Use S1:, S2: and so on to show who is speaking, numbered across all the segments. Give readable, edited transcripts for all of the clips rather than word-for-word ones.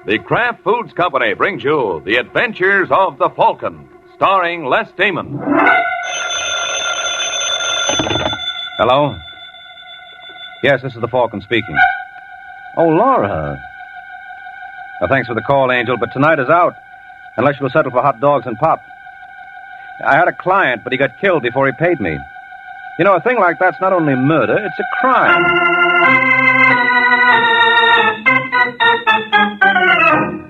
S1: The Kraft Foods Company brings you The Adventures of the Falcon, starring Les Damon.
S2: Hello? Yes, this is the Falcon speaking. Oh, Laura. Well, thanks for the call, Angel, but tonight is out, unless you'll settle for hot dogs and pop. I had a client, but he got killed before he paid me. You know, a thing like that's not only murder, it's a crime.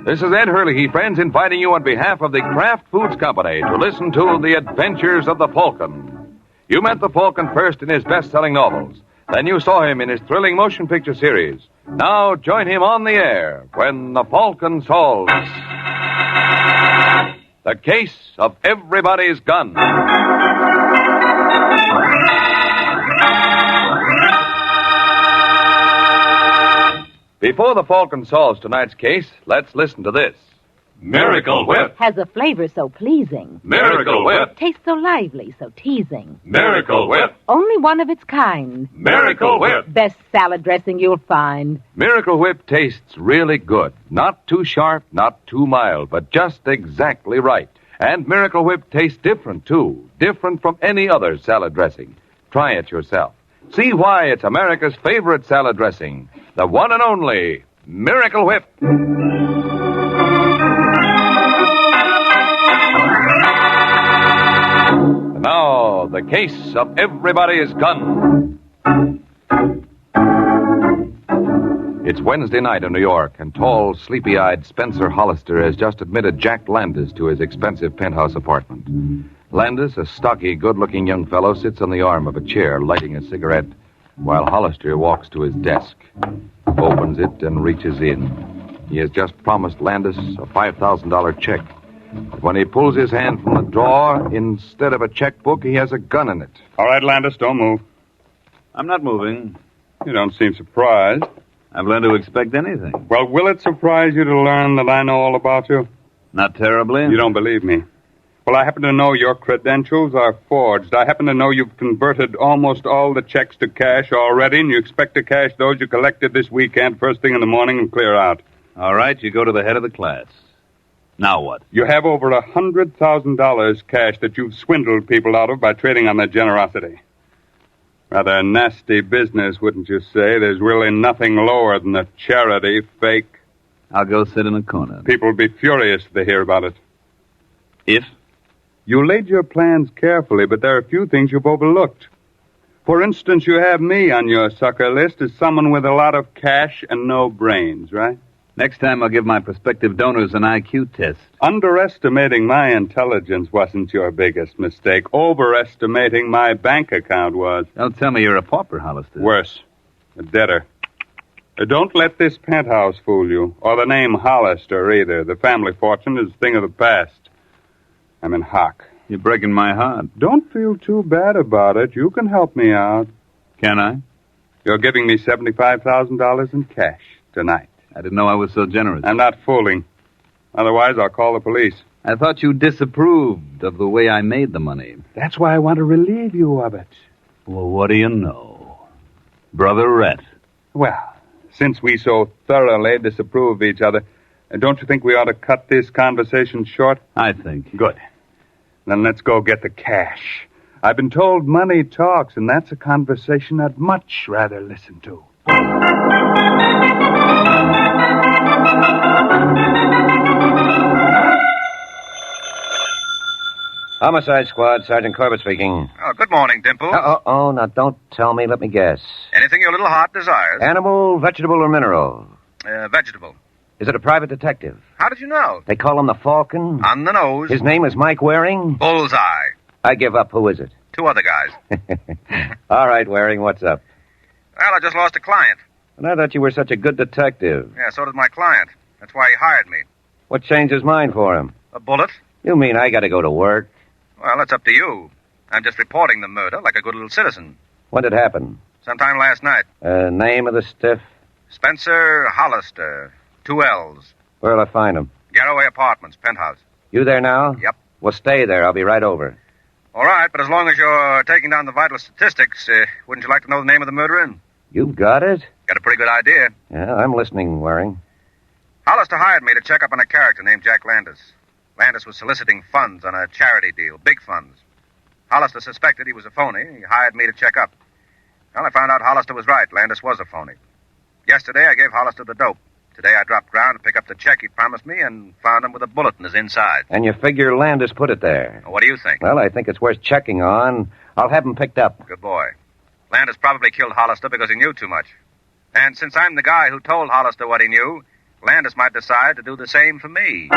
S1: This is Ed Hurley, friends, inviting you on behalf of the Kraft Foods Company to listen to The Adventures of the Falcon. You met the Falcon first in his best-selling novels. Then you saw him in his thrilling motion picture series. Now join him on the air when the Falcon solves the case of everybody's gun. Before the Falcon solves tonight's case, let's listen to this. Miracle Whip.
S3: Has a flavor so pleasing.
S1: Miracle Whip.
S3: Tastes so lively, so teasing.
S1: Miracle Whip.
S3: Only one of its kind.
S1: Miracle Whip.
S3: Best salad dressing you'll find.
S1: Miracle Whip tastes really good. Not too sharp, not too mild, but just exactly right. And Miracle Whip tastes different, too. Different from any other salad dressing. Try it yourself. See why it's America's favorite salad dressing. The one and only Miracle Whip. Now, the case of everybody's gun. It's Wednesday night in New York, and tall, sleepy-eyed Spencer Hollister has just admitted Jack Landis to his expensive penthouse apartment. Landis, a stocky, good-looking young fellow, sits on the arm of a chair, lighting a cigarette, while Hollister walks to his desk, opens it, and reaches in. He has just promised Landis a $5,000 check. But when he pulls his hand from the drawer, instead of a checkbook, he has a gun in it.
S4: All right, Landis, don't move.
S5: I'm not moving.
S4: You don't seem surprised.
S5: I've learned to expect anything.
S4: Well, will it surprise you to learn that I know all about you?
S5: Not terribly.
S4: You don't believe me. Well, I happen to know your credentials are forged. I happen to know you've converted almost all the checks to cash already, and you expect to cash those you collected this weekend first thing in the morning and clear out.
S5: All right, you go to the head of the class. Now what?
S4: You have over $100,000 cash that you've swindled people out of by trading on their generosity. Rather nasty business, wouldn't you say? There's really nothing lower than a charity fake.
S5: I'll go sit in a corner.
S4: People will be furious if they hear about it.
S5: If?
S4: You laid your plans carefully, but there are a few things you've overlooked. For instance, you have me on your sucker list as someone with a lot of cash and no brains, right?
S5: Next time I'll give my prospective donors an IQ test.
S4: Underestimating my intelligence wasn't your biggest mistake. Overestimating my bank account was.
S5: Don't tell me you're a pauper, Hollister.
S4: Worse, a debtor. Don't let this penthouse fool you, or the name Hollister either. The family fortune is a thing of the past. I'm in hock.
S5: You're breaking my heart.
S4: Don't feel too bad about it. You can help me out.
S5: Can I?
S4: You're giving me $75,000 in cash tonight.
S5: I didn't know I was so generous.
S4: I'm not fooling. Otherwise, I'll call the police.
S5: I thought you disapproved of the way I made the money.
S4: That's why I want to relieve you of it.
S5: Well, what do you know? Brother Rhett.
S4: Well, since we so thoroughly disapprove of each other, don't you think we ought to cut this conversation short?
S5: I think.
S4: Good. Then let's go get the cash. I've been told money talks, and that's a conversation I'd much rather listen to.
S2: Homicide Squad, Sergeant Corbett speaking.
S6: Oh, good morning, Dimples.
S2: Now don't tell me. Let me guess.
S6: Anything your little heart desires.
S2: Animal, vegetable, or mineral?
S6: Vegetable.
S2: Is it a private detective?
S6: How did you know?
S2: They call him the Falcon?
S6: On the nose.
S2: His name is Mike Waring?
S6: Bullseye.
S2: I give up. Who is it?
S6: Two other guys.
S2: All right, Waring, what's up?
S6: Well, I just lost a client.
S2: And I thought you were such a good detective.
S6: Yeah, so did my client. That's why he hired me.
S2: What changed his mind for him?
S6: A bullet?
S2: You mean I gotta go to work?
S6: Well, that's up to you. I'm just reporting the murder like a good little citizen.
S2: When did it happen?
S6: Sometime last night.
S2: Name of the stiff?
S6: Spencer Hollister. 2 L's.
S2: Where'll I find him?
S6: Garraway Apartments, penthouse.
S2: You there now?
S6: Yep.
S2: Well, stay there. I'll be right over.
S6: All right, but as long as you're taking down the vital statistics, wouldn't you like to know the name of the murderer?
S2: You've got it?
S6: Got a pretty good idea.
S2: Yeah, I'm listening, Waring.
S6: Hollister hired me to check up on a character named Jack Landis. Landis was soliciting funds on a charity deal, big funds. Hollister suspected he was a phony. He hired me to check up. Well, I found out Hollister was right. Landis was a phony. Yesterday, I gave Hollister the dope. Today, I dropped ground to pick up the check he promised me and found him with a bullet in his inside.
S7: And you figure Landis put it there?
S6: Well, what do you think?
S7: Well, I think it's worth checking on. I'll have him picked up.
S6: Good boy. Landis probably killed Hollister because he knew too much. And since I'm the guy who told Hollister what he knew, Landis might decide to do the same for me.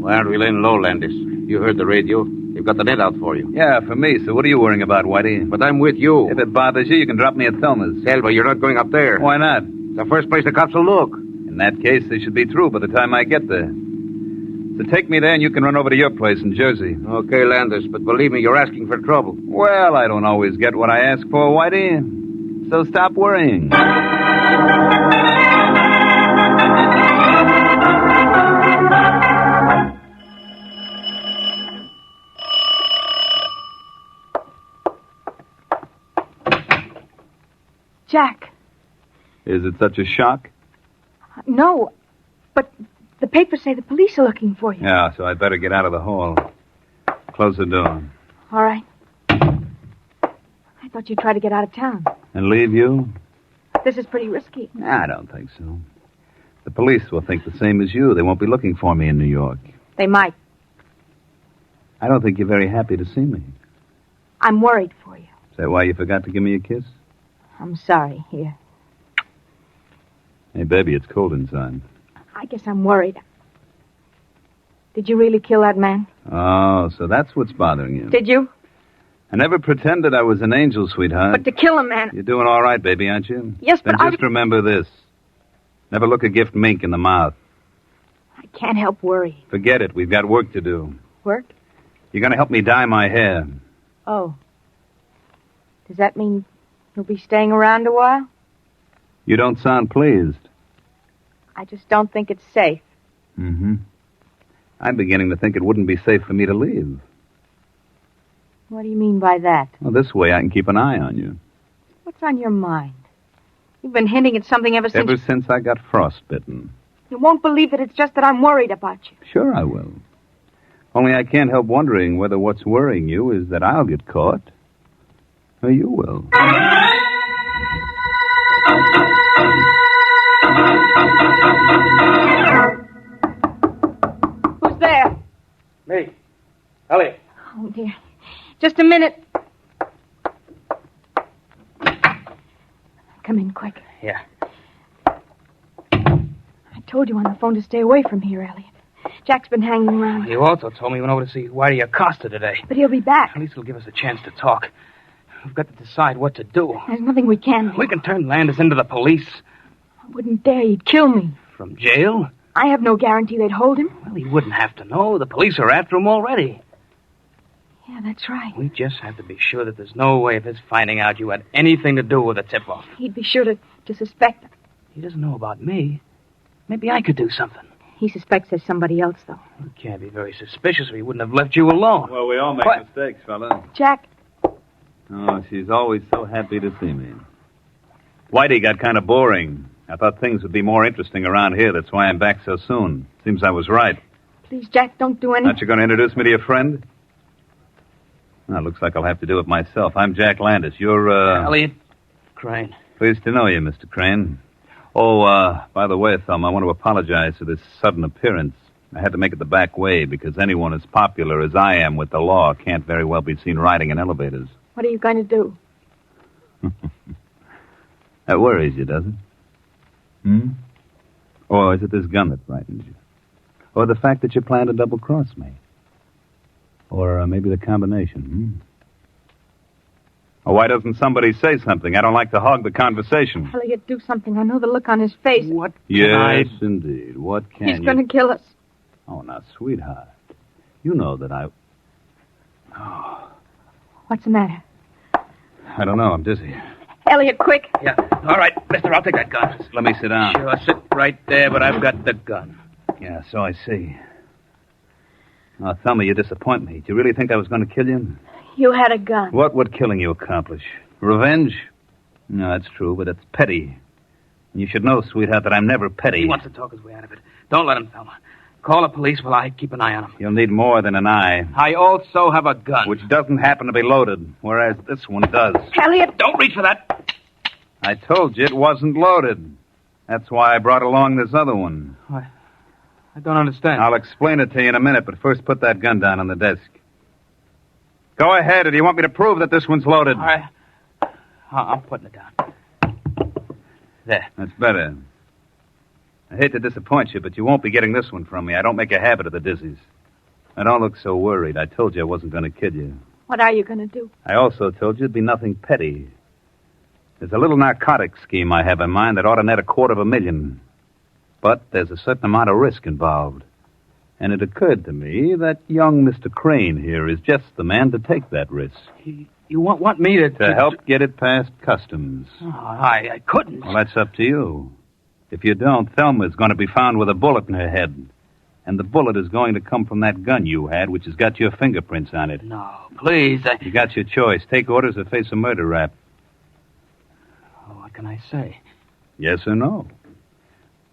S5: Well, we're laying low, Landis. You heard the radio. They've got the net out for you.
S2: Yeah, for me, so what are you worrying about, Whitey?
S5: But I'm with you.
S2: If it bothers you, you can drop me at Thelma's.
S5: Hell, but you're not going up there.
S2: Why not?
S5: It's the first place the cops will look.
S2: In that case, they should be through by the time I get there. So take me there and you can run over to your place in Jersey.
S5: Okay, Landis, but believe me, you're asking for trouble.
S2: Well, I don't always get what I ask for, Whitey. So stop worrying.
S8: Jack.
S2: Is it such a shock?
S8: No, but the papers say the police are looking for you.
S2: Yeah, so I'd better get out of the hall. Close the door.
S8: All right. I thought you'd try to get out of town.
S2: And leave you?
S8: This is pretty risky.
S2: I don't think so. The police will think the same as you. They won't be looking for me in New York.
S8: They might.
S2: I don't think you're very happy to see me.
S8: I'm worried for you.
S2: Is that why you forgot to give me a kiss?
S8: I'm sorry. Here.
S2: Hey, baby, it's cold inside.
S8: I guess I'm worried. Did you really kill that man?
S2: Oh, so that's what's bothering you.
S8: Did you?
S2: I never pretended I was an angel, sweetheart.
S8: But to kill a man...
S2: You're doing all right, baby, aren't you?
S8: Yes,
S2: then
S8: but
S2: just remember this. Never look a gift mink in the mouth.
S8: I can't help worry.
S2: Forget it. We've got work to do.
S8: Work?
S2: You're going to help me dye my hair.
S8: Oh. Does that mean you'll be staying around a while?
S2: You don't sound pleased.
S8: I just don't think it's safe.
S2: Mm-hmm. I'm beginning to think it wouldn't be safe for me to leave.
S8: What do you mean by that?
S2: Well, this way I can keep an eye on you.
S8: What's on your mind? You've been hinting at something ever since...
S2: Ever since I got frostbitten.
S8: You won't believe it. It's just that I'm worried about you.
S2: Sure I will. Only I can't help wondering whether what's worrying you is that I'll get caught. Or you will.
S8: Who's there?
S5: Me. Elliot.
S8: Oh, dear. Just a minute. Come in quick.
S5: Yeah.
S8: I told you on the phone to stay away from here, Elliot. Jack's been hanging around.
S9: You also told me you went over to see Whitey Acosta today.
S8: But he'll be back.
S9: At least it'll give us a chance to talk. We've got to decide what to do.
S8: There's nothing we can do.
S9: We can turn Landis into the police.
S8: I wouldn't dare. He'd kill me.
S9: From jail?
S8: I have no guarantee they'd hold him.
S9: Well, he wouldn't have to know. The police are after him already.
S8: Yeah, that's right.
S9: We just have to be sure that there's no way of his finding out you had anything to do with the tip-off.
S8: He'd be sure to suspect.
S9: He doesn't know about me. Maybe I could do something.
S8: He suspects there's somebody else, though.
S9: He can't be very suspicious or he wouldn't have left you alone.
S2: Well, we all make
S9: What?
S2: mistakes, fella.
S8: Jack,
S2: Oh, she's always so happy to see me. Whitey got kind of boring. I thought things would be more interesting around here. That's why I'm back so soon. Seems I was right.
S8: please, Jack, don't do anything.
S2: Aren't you going to introduce me to your friend? Well, looks like I'll have to do it myself. I'm Jack Landis. You're,
S9: Elliot Crane.
S2: Pleased to know you, Mr. Crane. Oh, by the way, Thelma, I want to apologize for this sudden appearance. I had to make it the back way because anyone as popular as I am with the law can't very well be seen riding in elevators.
S8: What are you going to do?
S2: That worries you, does it? Hmm? Or is it this gun that frightens you? Or the fact that you plan to double-cross me? Or maybe the combination, hmm? Or why doesn't somebody say something? I don't like to hog the conversation.
S8: Elliot, do something. I know the look on his face.
S9: What
S2: Yes, indeed. What can
S8: He's
S2: you...
S8: going to kill us.
S2: Oh, now, sweetheart. You know that
S8: What's the matter?
S2: I don't know. I'm dizzy.
S8: Elliot, quick.
S9: Yeah. All right, mister, I'll take that gun.
S2: Let me sit down.
S9: Sure, sit right there, but I've got the gun.
S2: Yeah, so I see. Oh, Thelma, you disappoint me. Do you really think I was going to kill you?
S8: You had a gun.
S2: What would killing you accomplish? Revenge? No, that's true, but it's petty. And you should know, sweetheart, that I'm never petty.
S9: He wants to talk his way out of it. Don't let him, Thelma. Call the police while I keep an eye on him.
S2: You'll need more than an eye.
S9: I also have a gun.
S2: Which doesn't happen to be loaded, whereas this one does.
S8: Elliot!
S9: Don't reach for that.
S2: I told you it wasn't loaded. That's why I brought along this other one.
S9: I don't understand.
S2: I'll explain it to you in a minute, but first put that gun down on the desk. Go ahead, or do you want me to prove that this one's loaded?
S9: All right. I'm putting it down. There.
S2: That's better. I hate to disappoint you, but you won't be getting this one from me. I don't make a habit of the dizzies. I don't look so worried. I told you I wasn't going to kid you.
S8: What are you going to do?
S2: I also told you it'd be nothing petty. There's a little narcotic scheme I have in mind that ought to net $250,000. But there's a certain amount of risk involved. And it occurred to me that young Mr. Crane here is just the man to take that risk.
S9: You want me to...
S2: To help get it past customs.
S9: Oh, I couldn't.
S2: Well, that's up to you. If you don't, Thelma's going to be found with a bullet in her head. And the bullet is going to come from that gun you had, which has got your fingerprints on it.
S9: No, please.
S2: You got your choice. Take orders or face a murder rap.
S9: Oh, what can I say?
S2: Yes or no?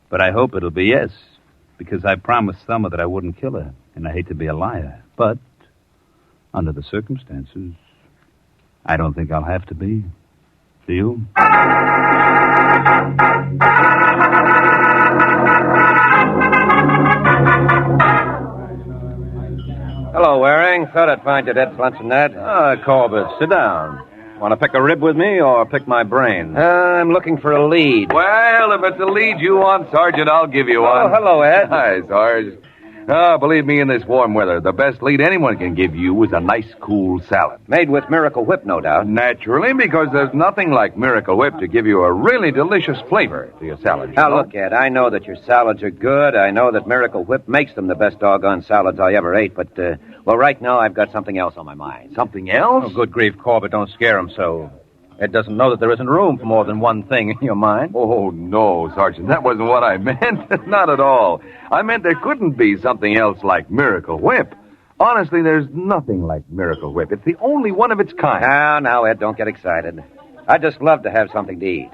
S2: But I hope it'll be yes, because I promised Thelma that I wouldn't kill her, and I hate to be a liar. But, under the circumstances, I don't think I'll have to be. Do you?
S7: Hello, Waring. Thought I'd find you dead for lunch and that.
S2: Corbett, sit down. Want to pick a rib with me or pick my brain?
S7: I'm looking for a lead.
S1: Well, if it's a lead you want, Sergeant, I'll give you one.
S7: Oh, hello, Ed.
S1: Hi, Sarge. Believe me, in this warm weather, the best lead anyone can give you is a nice, cool salad.
S7: Made with Miracle Whip, no doubt.
S1: Naturally, because there's nothing like Miracle Whip to give you a really delicious flavor to your salad.
S7: Now, look, Ed, I know that your salads are good. I know that Miracle Whip makes them the best doggone salads I ever ate. But, well, right now I've got something else on my mind.
S1: Something else?
S2: Oh, good grief, Corbett, don't scare him so. Ed doesn't know that there isn't room for more than one thing in your mind.
S1: Oh, no, Sergeant. That wasn't what I meant. Not at all. I meant there couldn't be something else like Miracle Whip. Honestly, there's nothing like Miracle Whip. It's the only one of its kind.
S7: Now, Ed, don't get excited. I'd just love to have something to eat.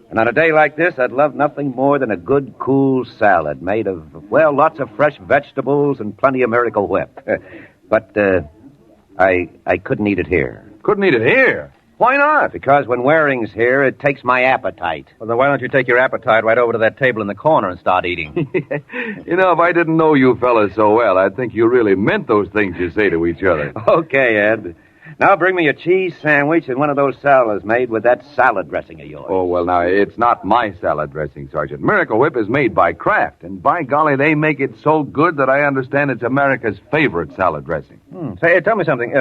S7: And on a day like this, I'd love nothing more than a good, cool salad made of, well, lots of fresh vegetables and plenty of Miracle Whip. But, I couldn't eat it here.
S1: Couldn't eat it here? Why not?
S7: Because when Waring's here, it takes my appetite.
S2: Well, then why don't you take your appetite right over to that table in the corner and start eating?
S1: You know, if I didn't know you fellas so well, I'd think you really meant those things you say to each other.
S7: Okay, Ed. Now bring me a cheese sandwich and one of those salads made with that salad dressing of yours.
S1: Oh, well, now, it's not my salad dressing, Sergeant. Miracle Whip is made by Kraft, and by golly, they make it so good that I understand it's America's favorite salad dressing.
S2: Say, tell me something.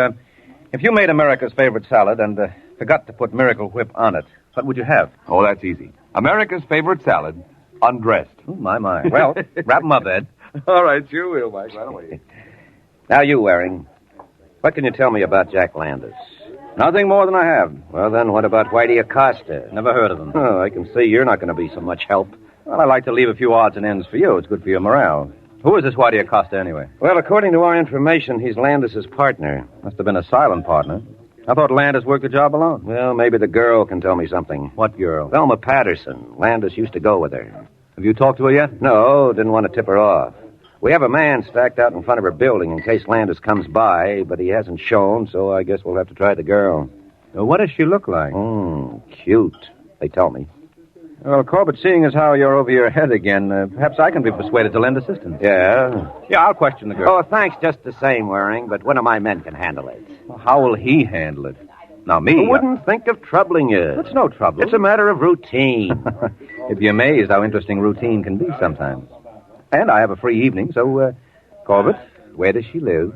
S2: If you made America's favorite salad and forgot to put Miracle Whip on it, what would you have?
S1: Oh, that's easy. America's favorite salad, undressed.
S2: Oh, my. Well, wrap 'em up, Ed.
S1: All right, sure will, Mike. Right away.
S7: Now you, Waring. What can you tell me about Jack Landis?
S2: Nothing more than I have.
S7: Well, then, what about Whitey Acosta?
S2: Never heard of him.
S7: Oh, I can see you're not going to be so much help.
S2: Well, I like to leave a few odds and ends for you. It's good for your morale. Who is this Whitey Acosta, anyway?
S7: Well, according to our information, he's Landis's partner.
S2: Must have been a silent partner. I thought Landis worked the job alone.
S7: Well, maybe the girl can tell me something.
S2: What girl?
S7: Thelma Patterson. Landis used to go with her.
S2: Have you talked to her yet?
S7: No, didn't want to tip her off. We have a man stacked out in front of her building in case Landis comes by, but he hasn't shown, so I guess we'll have to try the girl.
S2: What does she look like?
S7: Cute, they tell me.
S2: Well, Corbett, seeing as how you're over your head again, perhaps I can be persuaded to lend assistance.
S7: Yeah?
S2: Yeah, I'll question the girl.
S7: Oh, thanks just the same, Waring, but one of my men can handle it.
S2: Well, how will he handle it? Now, me...
S7: I wouldn't think of troubling you.
S2: It's no trouble.
S7: It's a matter of routine.
S2: You'd be amazed how interesting routine can be sometimes. And I have a free evening, so, Corbett, where does she live?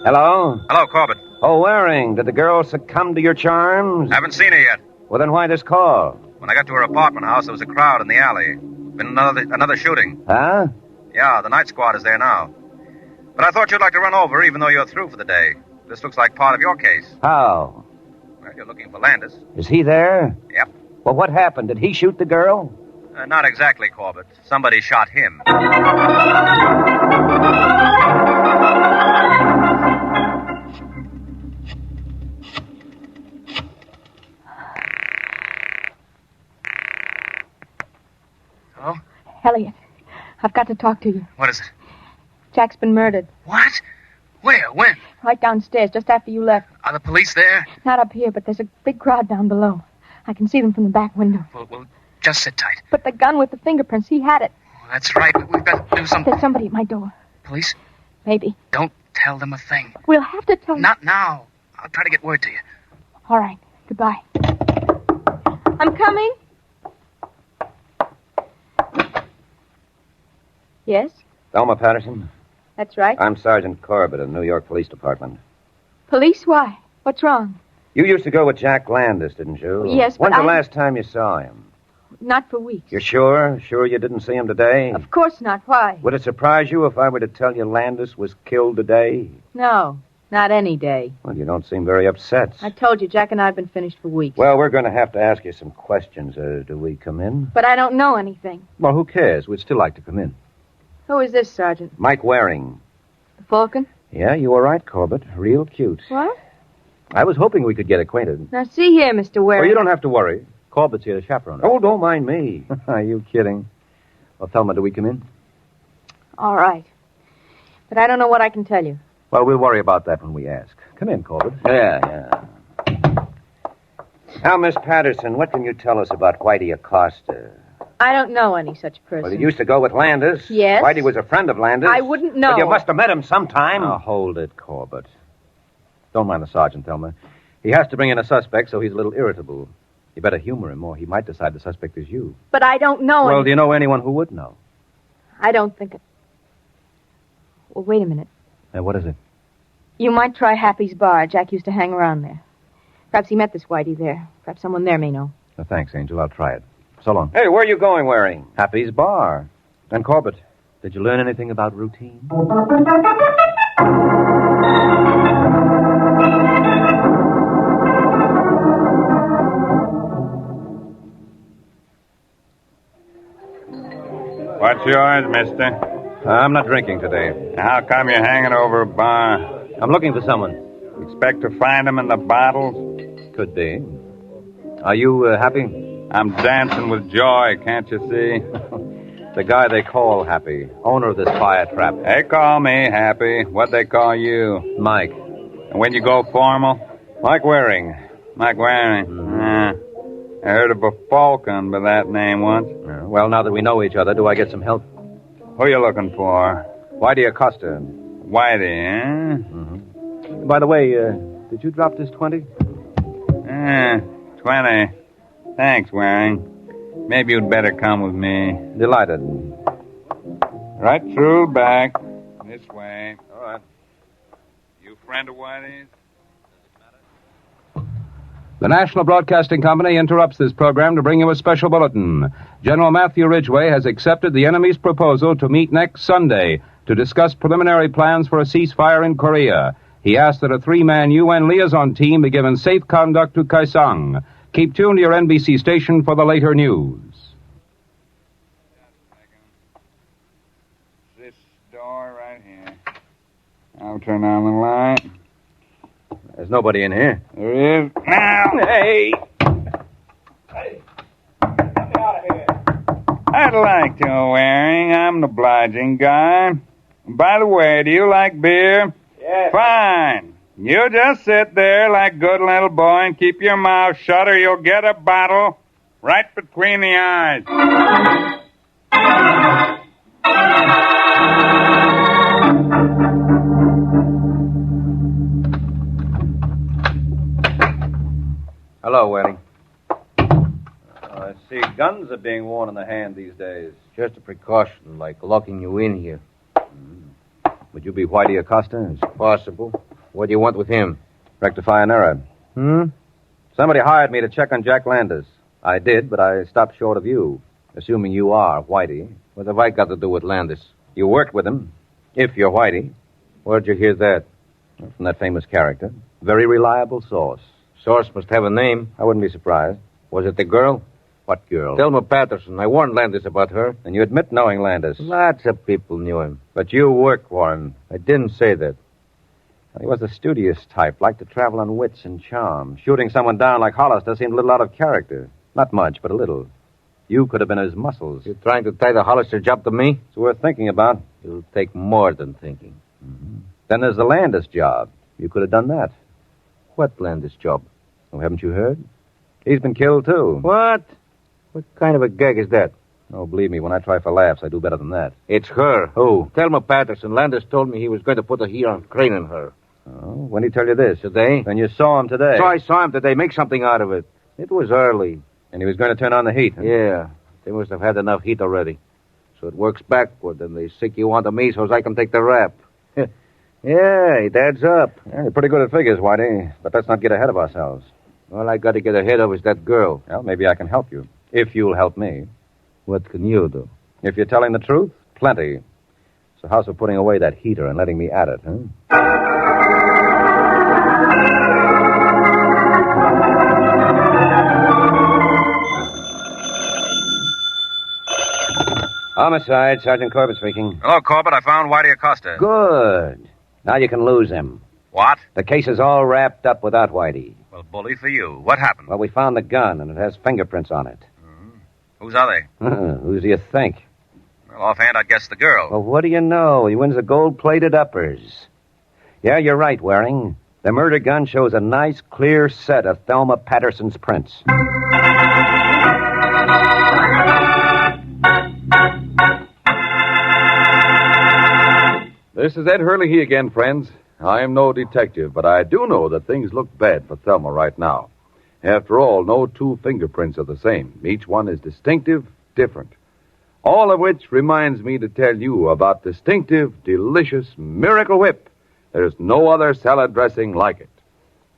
S7: Hello?
S6: Hello, Corbett.
S7: Oh, Waring, did the girl succumb to your charms?
S6: Haven't seen her yet.
S7: Well, then why this call?
S6: When I got to her apartment house, there was a crowd in the alley. Been another shooting.
S7: Huh?
S6: Yeah, the night squad is there now. But I thought you'd like to run over, even though you're through for the day. This looks like part of your case.
S7: How?
S6: Well, you're looking for Landis.
S7: Is he there?
S6: Yep.
S7: Well, what happened? Did he shoot the girl?
S6: Not exactly, Corbett. Somebody shot him. Hello?
S8: Elliot, I've got to talk to you.
S6: What is it?
S8: Jack's been murdered.
S6: What? Where? When?
S8: Right downstairs, just after you left.
S6: Are the police there?
S8: Not up here, but there's a big crowd down below. I can see them from the back window.
S6: Well, just sit tight.
S8: But the gun with the fingerprints, he had it.
S6: Oh, that's right. We've got to do something.
S8: There's somebody at my door.
S6: Police?
S8: Maybe.
S6: Don't tell them a thing.
S8: We'll have to tell them.
S6: Not now. I'll try to get word to you.
S8: All right. Goodbye. I'm coming. Yes,
S7: Thelma Patterson?
S8: that's right.
S7: I'm Sergeant Corbett of the New York Police Department.
S8: Police? Why? What's wrong?
S7: You used to go with Jack Landis, didn't you?
S8: Yes, but
S7: When's the
S8: I-
S7: last time you saw him?
S8: Not for weeks.
S7: You're sure? Sure you didn't see him today?
S8: Of course not. Why?
S7: Would it surprise you if I were to tell you Landis was killed today?
S3: No, not any day.
S7: Well, you don't seem very upset.
S3: I told you, Jack and I have been finished for weeks.
S7: Well, we're going to have to ask you some questions. Do we come in?
S8: But I don't know anything.
S2: Well, who cares? We'd still like to come in.
S3: Who is this, Sergeant?
S7: Mike Waring.
S3: The Falcon?
S7: Yeah, you were right, Corbett. Real cute.
S3: What?
S2: I was hoping we could get acquainted.
S3: Now, see here, Mr. Waring.
S2: Well, you don't have to worry. Corbett's here to chaperone us.
S7: Oh, don't mind me.
S2: Are you kidding? Well, Thelma, do we come in?
S3: All right. But I don't know what I can tell you.
S2: Well, we'll worry about that when we ask. Come in, Corbett.
S7: Yeah. Now, Miss Patterson, what can you tell us about Whitey Acosta?
S3: I don't know any such person.
S7: Well, he used to go with Landis.
S3: Yes.
S7: Whitey was a friend of Landis.
S3: I wouldn't know.
S7: But you must have met him sometime.
S2: Now, hold it, Corbett. Don't mind the sergeant, Thelma. He has to bring in a suspect, so he's a little irritable. You better humor him, or he might decide the suspect is you.
S3: But I don't know
S2: Well,
S3: any...
S2: do you know anyone who would know?
S3: I don't think... Well, wait a minute.
S2: What is it?
S3: You might try Happy's Bar. Jack used to hang around there. Perhaps he met this Whitey there. Perhaps someone there may know.
S2: Thanks, Angel. I'll try it. So long.
S7: Hey, where are you going, Waring?
S2: Happy's Bar. And Corbett, did you learn anything about routine?
S4: What's yours, mister?
S2: I'm not drinking today.
S4: How come you're hanging over a bar?
S2: I'm looking for someone.
S4: Expect to find him in the bottles?
S2: Could be. Are you happy?
S4: I'm dancing with joy, can't you see?
S2: The guy they call Happy, owner of this fire trap.
S4: They call me Happy. What they call you?
S2: Mike.
S4: And when you go formal?
S2: Mike Waring.
S4: Mike Waring. I heard of a Falcon by that name once.
S2: Well, now that we know each other, do I get some help?
S4: Who you looking for?
S2: Whitey Acosta.
S4: Whitey, eh?
S2: Mm-hmm. By the way, did you drop this 20?
S4: 20. Thanks, Waring. Maybe you'd better come with me.
S2: Delighted.
S4: Right through, back. This way. All right. You friend of Whitey's?
S1: The National Broadcasting Company interrupts this program to bring you a special bulletin. General Matthew Ridgway has accepted the enemy's proposal to meet next Sunday to discuss preliminary plans for a ceasefire in Korea. He asked that a three-man UN liaison team be given safe conduct to Kaesong. Keep tuned to your NBC station for the later news.
S4: This door right here. I'll turn on the light.
S2: There's nobody in here.
S4: There is now.
S2: Hey!
S4: I'd like to, Waring. I'm the obliging guy. By the way, do you like beer?
S7: Yes.
S4: Fine. You just sit there like a good little boy and keep your mouth shut or you'll get a bottle right between the eyes.
S2: Hello, Waring. I see guns are being worn in the hand these days.
S10: Just a precaution, like locking you in here.
S2: Would you be Whitey Acosta?
S10: It's possible. What do you want with him?
S2: Rectify an error. Somebody hired me to check on Jack Landis. I did, but I stopped short of you. Assuming you are Whitey.
S10: What have I got to do with Landis?
S2: You worked with him. If you're Whitey.
S10: Where'd you hear that?
S2: From that famous character. Very reliable source.
S10: Source must have a name.
S2: I wouldn't be surprised.
S10: Was it the girl?
S7: What girl?
S10: Thelma Patterson. I warned Landis about her.
S7: And you admit knowing Landis.
S10: Lots of people knew him.
S7: But you worked for him.
S10: I didn't say that.
S7: He was a studious type, liked to travel on wits and charm. Shooting someone down like Hollister seemed a little out of character. Not much, but a little. You could have been his muscles.
S10: You're trying to tie the Hollister job to me?
S7: It's worth thinking about.
S10: It'll take more than thinking.
S7: Mm-hmm. Then there's the Landis job. You could have done that.
S10: What Landis job?
S7: Oh, haven't you heard? He's been killed, too.
S10: What? What kind of a gag is that?
S7: Oh, believe me, when I try for laughs, I do better than that.
S10: It's her.
S7: Who?
S10: Thelma Patterson. Landis told me he was going to put a heel on crane on her.
S7: Oh, when did he tell you this?
S10: Today?
S7: Then you saw him today.
S10: So I saw him today. Make something out of it. It was early.
S7: And he was going to turn on the heat. Huh?
S10: Yeah. They must have had enough heat already. So it works backward, and they sick you onto me so as I can take the rap. Yeah, it adds up.
S7: Yeah, you're pretty good at figures, Whitey, but let's not get ahead of ourselves.
S10: All I got to get ahead of is that girl.
S7: Well, maybe I can help you, if you'll help me.
S10: What can you do?
S7: If you're telling the truth, plenty. So how's for putting away that heater and letting me at it, huh? Homicide, Sergeant Corbett speaking.
S6: Hello, Corbett. I found Whitey Acosta.
S7: Good. Now you can lose him.
S6: What?
S7: The case is all wrapped up without Whitey.
S6: Well, bully for you. What happened?
S7: Well, we found the gun, and it has fingerprints on it.
S6: Whose are they?
S7: Who do you think?
S6: Well, offhand, I'd guess the girl.
S7: Well, what do you know? He wins the gold-plated uppers. Yeah, you're right, Waring. The murder gun shows a nice, clear set of Thelma Patterson's prints.
S1: This is Ed Hurley again, friends. I am no detective, but I do know that things look bad for Thelma right now. After all, no two fingerprints are the same. Each one is distinctive, different. All of which reminds me to tell you about distinctive, delicious Miracle Whip. There's no other salad dressing like it.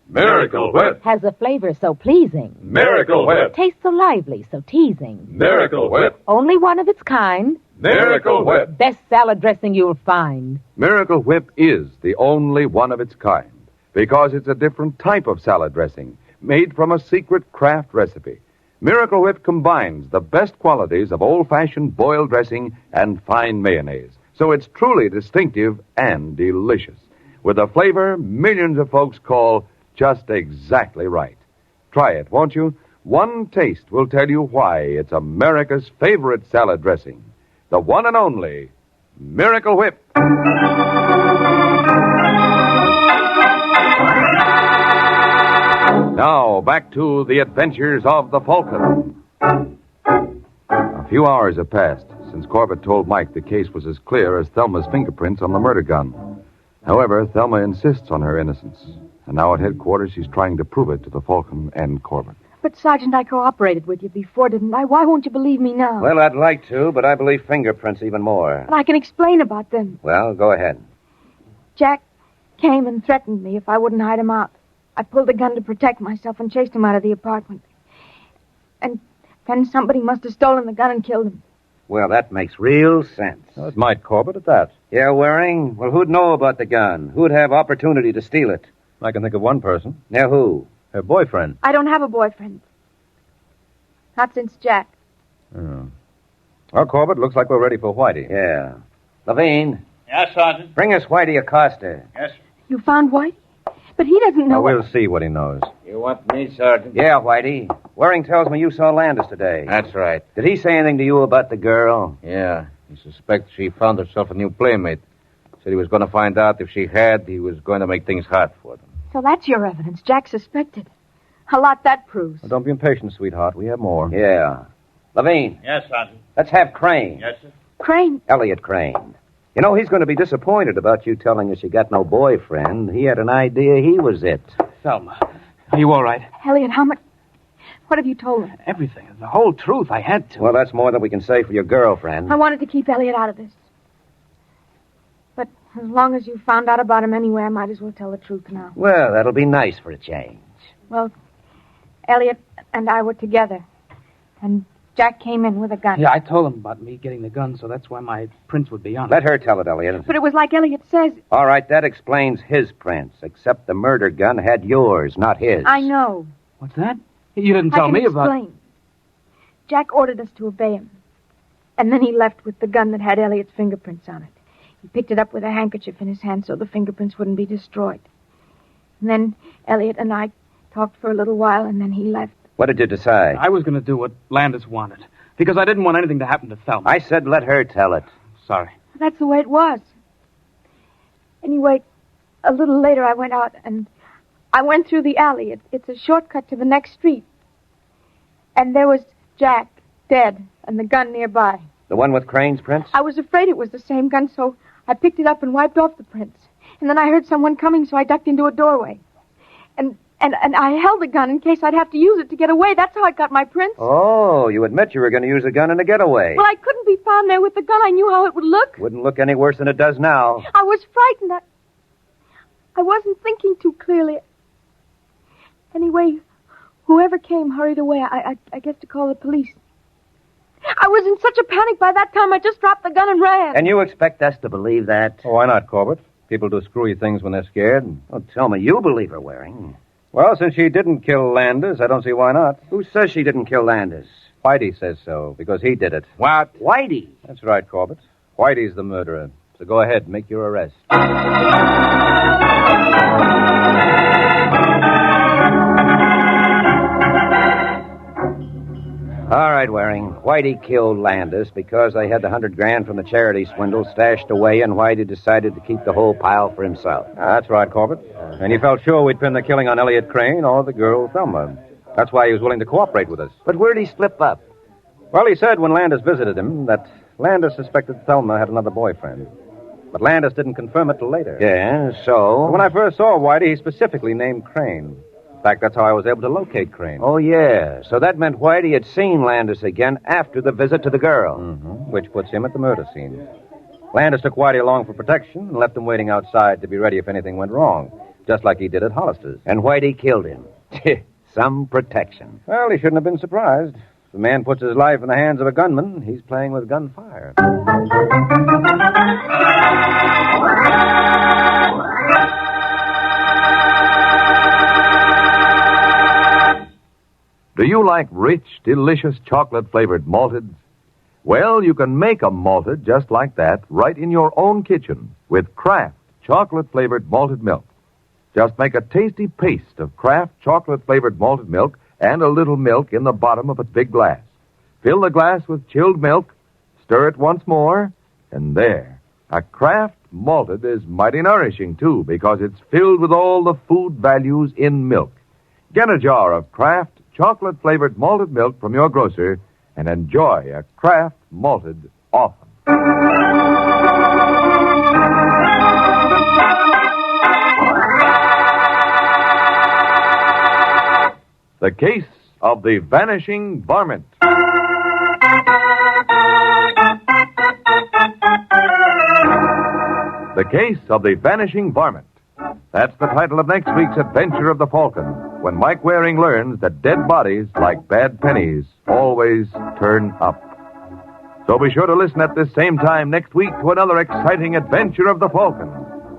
S11: Miracle Whip.
S12: Has a flavor so pleasing.
S11: Miracle Whip.
S12: Tastes so lively, so teasing.
S11: Miracle Whip.
S12: Only one of its kind.
S11: Miracle Whip.
S12: Best salad dressing you'll find.
S1: Miracle Whip is the only one of its kind because it's a different type of salad dressing made from a secret craft recipe. Miracle Whip combines the best qualities of old-fashioned boiled dressing and fine mayonnaise, so it's truly distinctive and delicious, with a flavor millions of folks call just exactly right. Try it, won't you? One taste will tell you why it's America's favorite salad dressing. The one and only Miracle Whip. Now, back to the adventures of the Falcon. A few hours have passed since Corbett told Mike the case was as clear as Thelma's fingerprints on the murder gun. However, Thelma insists on her innocence. And now at headquarters, she's trying to prove it to the Falcon and Corbett.
S3: But, Sergeant, I cooperated with you before, didn't I? Why won't you believe me now?
S7: Well, I'd like to, but I believe fingerprints even more.
S3: But I can explain about them.
S7: Well, go ahead.
S3: Jack came and threatened me if I wouldn't hide him out. I pulled the gun to protect myself and chased him out of the apartment. And then somebody must have stolen the gun and killed him.
S7: Well, that makes real sense.
S2: Well, it might, Corbett, at that.
S7: Yeah, Waring? Well, who'd know about the gun? Who'd have opportunity to steal it?
S2: I can think of one person.
S7: Now, who?
S2: Her boyfriend.
S3: I don't have a boyfriend. Not since Jack.
S2: Oh. Well, Corbett, looks like we're ready for Whitey.
S7: Yeah. Levine,
S9: Yes, Sergeant.
S7: bring us Whitey Acosta.
S9: Yes, sir.
S3: You found Whitey? But he doesn't know
S2: Now,
S3: what...
S2: we'll see what he knows.
S10: You want me, Sergeant?
S7: Yeah, Whitey. Waring tells me you saw Landis today.
S10: That's right.
S7: Did he say anything to you about the girl?
S10: Yeah. He suspects she found herself a new playmate. Said he was going to find out if she had. He was going to make things hard for them.
S3: So that's your evidence. Jack suspected. A lot that proves.
S2: Well, don't be impatient, sweetheart. We have more.
S7: Yeah. Levine,
S9: Yes, Sergeant.
S7: let's have Crane.
S9: Yes, sir.
S3: Crane.
S7: Elliot Crane. You know, he's going to be disappointed about you telling us you got no boyfriend. He had an idea he was it.
S9: Thelma, are you all right?
S3: Elliot, how much... What have you told him?
S9: Everything. The whole truth. I had to.
S7: Well, that's more than we can say for your girlfriend.
S3: I wanted to keep Elliot out of this. But as long as you found out about him anyway, I might as well tell the truth now.
S7: Well, that'll be nice for a change.
S3: Well, Elliot and I were together. And Jack came in with a gun.
S9: Yeah, I told him about me getting the gun, so that's why my prints would be on it.
S7: Let her tell it, Elliot.
S3: But it was like Elliot says.
S7: All right, that explains his prints, except the murder gun had yours, not his.
S3: I know.
S9: What's that? You didn't tell
S3: I can
S9: me about...
S3: explain. Jack ordered us to obey him. And then he left with the gun that had Elliot's fingerprints on it. He picked it up with a handkerchief in his hand so the fingerprints wouldn't be destroyed. And then Elliot and I talked for a little while, and then he left.
S7: What did you decide?
S9: I was going to do what Landis wanted, because I didn't want anything to happen to Thelma.
S7: I said let her tell it.
S9: Sorry.
S3: That's the way it was. Anyway, a little later I went out, and I went through the alley. It's a shortcut to the next street. And there was Jack, dead, and the gun nearby.
S7: The one with Crane's prints?
S3: I was afraid it was the same gun, so I picked it up and wiped off the prints. And then I heard someone coming, so I ducked into a doorway. And I held the gun in case I'd have to use it to get away. That's how I got my prints.
S7: Oh, you admit you were going to use a gun in a getaway.
S3: Well, I couldn't be found there with the gun. I knew how it would look.
S7: Wouldn't look any worse than it does now.
S3: I was frightened. I wasn't thinking too clearly. Anyway, whoever came hurried away, I guess to call the police. I was in such a panic by that time, I just dropped the gun and ran.
S7: And you expect us to believe that?
S2: Oh, why not, Corbett? People do screwy things when they're scared.
S7: Oh, tell me, you believe her, Waring.
S2: Well, since she didn't kill Landis, I don't see why not.
S7: Who says she didn't kill Landis?
S2: Whitey says so, because he did it.
S7: What? Whitey?
S2: That's right, Corbett. Whitey's the murderer. So go ahead, make your arrest.
S7: All right, Waring. Whitey killed Landis because they had the $100,000 from the charity swindle stashed away, and Whitey decided to keep the whole pile for himself.
S2: That's right, Corbett. And he felt sure we'd pin the killing on Elliot Crane or the girl Thelma. That's why he was willing to cooperate with us.
S7: But where'd he slip up?
S2: Well, he said when Landis visited him that Landis suspected Thelma had another boyfriend. But Landis didn't confirm it till later.
S7: Yeah, so?
S2: When I first saw Whitey, he specifically named Crane. In fact, that's how I was able to locate Crane.
S7: Oh, yeah. So that meant Whitey had seen Landis again after the visit to the girl.
S2: Mm-hmm. Which puts him at the murder scene. Landis took Whitey along for protection and left him waiting outside to be ready if anything went wrong, just like he did at Hollister's.
S7: And Whitey killed him. Some protection.
S2: Well, he shouldn't have been surprised. If a man puts his life in the hands of a gunman, he's playing with gunfire.
S1: Do you like rich, delicious chocolate-flavored malted? Well, you can make a malted just like that right in your own kitchen with Kraft chocolate-flavored malted milk. Just make a tasty paste of Kraft chocolate-flavored malted milk and a little milk in the bottom of a big glass. Fill the glass with chilled milk, stir it once more, and there. A Kraft malted is mighty nourishing, too, because it's filled with all the food values in milk. Get a jar of Kraft chocolate-flavored malted milk from your grocer and enjoy a Kraft malted often. The Case of the Vanishing Varmint. The Case of the Vanishing Varmint. That's the title of next week's adventure of the Falcon, when Mike Waring learns that dead bodies, like bad pennies, always turn up. So be sure to listen at this same time next week to another exciting adventure of the Falcon,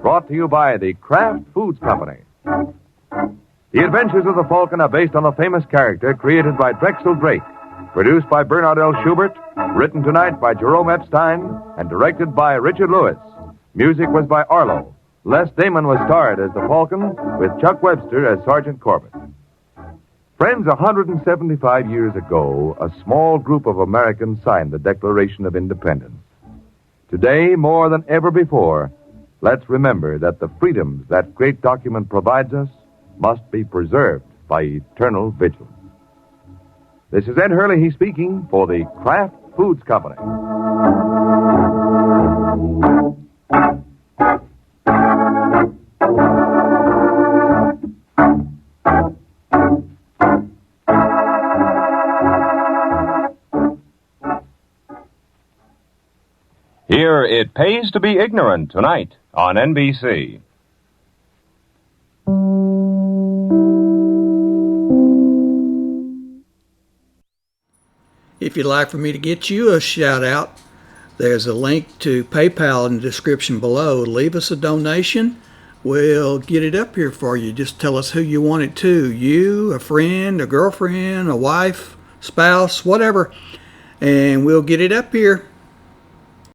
S1: brought to you by the Kraft Foods Company. The Adventures of the Falcon are based on a famous character created by Drexel Drake, produced by Bernard L. Schubert, written tonight by Jerome Epstein, and directed by Richard Lewis. Music was by Arlo. Les Damon was starred as the Falcon, with Chuck Webster as Sergeant Corbett. Friends, 175 years ago, a small group of Americans signed the Declaration of Independence. Today, more than ever before, let's remember that the freedoms that great document provides us must be preserved by eternal vigilance. This is Ed Hurley speaking for the Kraft Foods Company.
S13: Hear It Pays to Be Ignorant tonight on NBC.
S14: If you'd like for me to get you a shout out, there's a link to PayPal in the description below. Leave us a donation. We'll get it up here for you. Just tell us who you want it to. You, a friend, a girlfriend, a wife, spouse, whatever, and we'll get it up here.